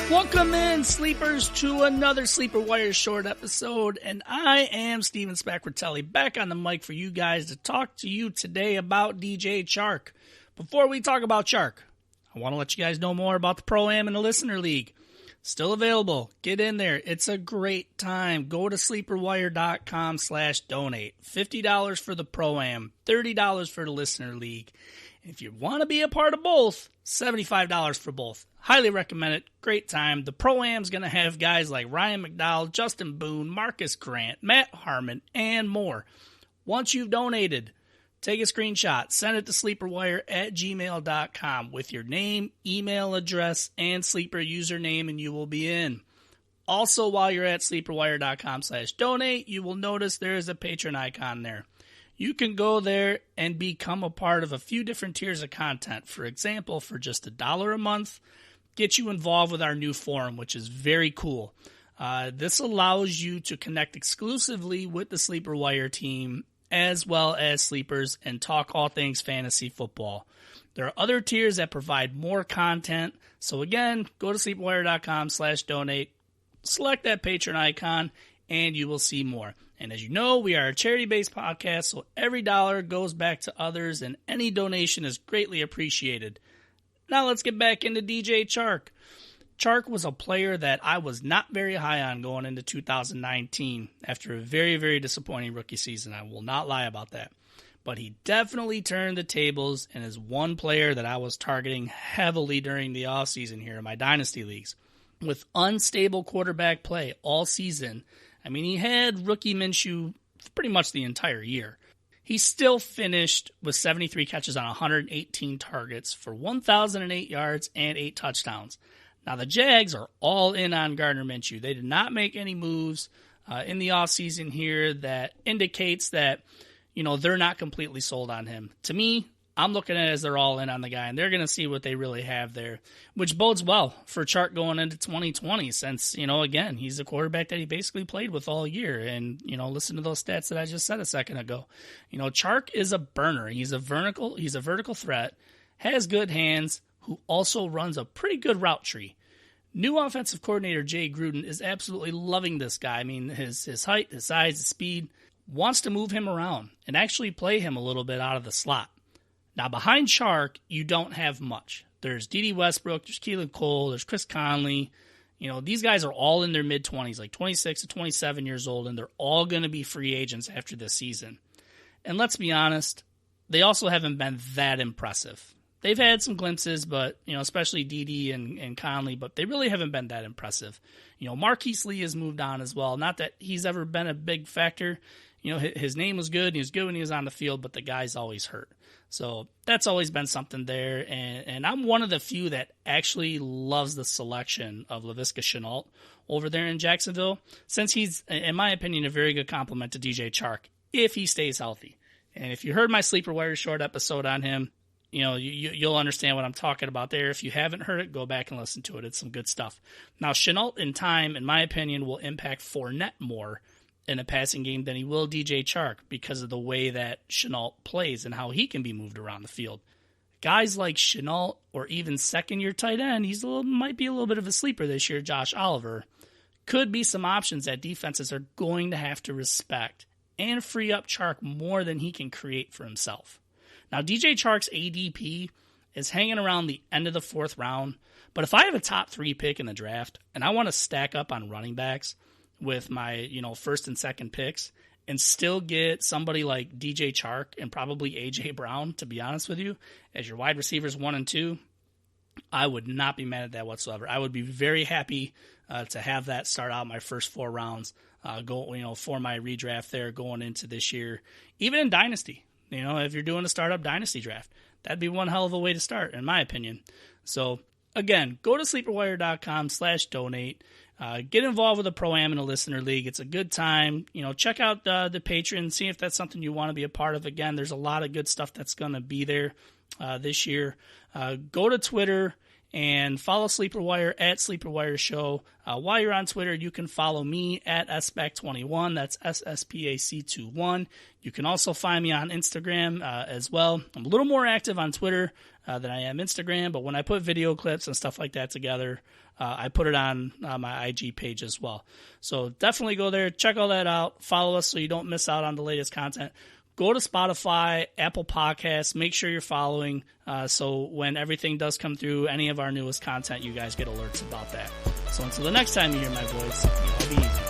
Welcome in, sleepers, to another SleeperWire short episode, and I am Steven Spacquartelli, back on the mic for you guys to talk to you today about DJ Chark. Before we talk about Chark, I want to let you guys know more about the Pro-Am and the Listener League. Still available. Get in there. It's a great time. Go to SleeperWire.com/donate. $50 for the Pro-Am, $30 for the Listener League. If you want to be a part of both, $75 for both. Highly recommend it. Great time. The Pro-Am's going to have guys like Ryan McDowell, Justin Boone, Marcus Grant, Matt Harmon, and more. Once you've donated, take a screenshot. Send it to sleeperwire@gmail.com with your name, email address, and sleeper username, and you will be in. Also, while you're at sleeperwire.com/donate, you will notice there is a Patreon icon there. You can go there and become a part of a few different tiers of content. For example, for just $1 a month, get you involved with our new forum, which is very cool. This allows you to connect exclusively with the SleeperWire team as well as sleepers and talk all things fantasy football. There are other tiers that provide more content. So again, go to sleeperwire.com/donate, select that Patreon icon, and you will see more. And as you know, we are a charity-based podcast, so every dollar goes back to others, and any donation is greatly appreciated. Now let's get back into DJ Chark. Chark was a player that I was not very high on going into 2019 after a very, very disappointing rookie season. I will not lie about that. But he definitely turned the tables and is one player that I was targeting heavily during the offseason here in my dynasty leagues. With unstable quarterback play all season, I mean, he had rookie Minshew pretty much the entire year. He still finished with 73 catches on 118 targets for 1,008 yards and 8 touchdowns. Now, the Jags are all in on Gardner Minshew. They did not make any moves in the offseason here that indicates that, they're not completely sold on him. To me, I'm looking at it as they're all in on the guy, and they're going to see what they really have there, which bodes well for Chark going into 2020 since, again, he's a quarterback that he basically played with all year. And, listen to those stats that I just said a second ago. Chark is a burner. He's a vertical threat, has good hands, who also runs a pretty good route tree. New offensive coordinator Jay Gruden is absolutely loving this guy. I mean, his height, his size, his speed, wants to move him around and actually play him a little bit out of the slot. Now, behind Chark, you don't have much. There's Dede Westbrook, there's Keelan Cole, there's Chris Conley. These guys are all in their mid-20s, like 26 to 27 years old, and they're all going to be free agents after this season. And let's be honest, they also haven't been that impressive. They've had some glimpses, but, especially Dede and Conley, but they really haven't been that impressive. Marquise Lee has moved on as well. Not that he's ever been a big factor. His name was good, and he was good when he was on the field, but the guy's always hurt. So that's always been something there, and I'm one of the few that actually loves the selection of Laviska Shenault over there in Jacksonville, since he's, in my opinion, a very good complement to DJ Chark if he stays healthy. And if you heard my SleeperWire short episode on him, you'll understand what I'm talking about there. If you haven't heard it, go back and listen to it. It's some good stuff. Now, Shenault in time, in my opinion, will impact Fournette more in a passing game than he will DJ Chark because of the way that Shenault plays and how he can be moved around the field. Guys like Shenault or even second-year tight end, might be a little bit of a sleeper this year, Josh Oliver, could be some options that defenses are going to have to respect and free up Chark more than he can create for himself. Now, DJ Chark's ADP is hanging around the end of the 4th round, but if I have a top 3 pick in the draft and I want to stack up on running backs with my, first and second picks and still get somebody like DJ Chark and probably A.J. Brown, to be honest with you, as your wide receivers 1 and 2, I would not be mad at that whatsoever. I would be very happy to have that start out my first 4 rounds, for my redraft there going into this year, even in Dynasty. If you're doing a startup Dynasty draft, that'd be one hell of a way to start, in my opinion. So, again, go to SleeperWire.com/donate. Get involved with the Pro-Am and the Listener League. It's a good time. Check out the Patreon, see if that's something you want to be a part of. Again, there's a lot of good stuff that's going to be there this year. Go to Twitter And follow SleeperWire at SleeperWire Show. While you're on Twitter, you can follow me at SSPAC21. That's SSPAC21. You can also find me on Instagram as well. I'm a little more active on Twitter than I am Instagram, but when I put video clips and stuff like that together, I put it on my IG page as well. So definitely go there, check all that out, follow us so you don't miss out on the latest content. Go to Spotify, Apple Podcasts, make sure you're following so when everything does come through, any of our newest content, you guys get alerts about that. So until the next time you hear my voice, y'all be easy.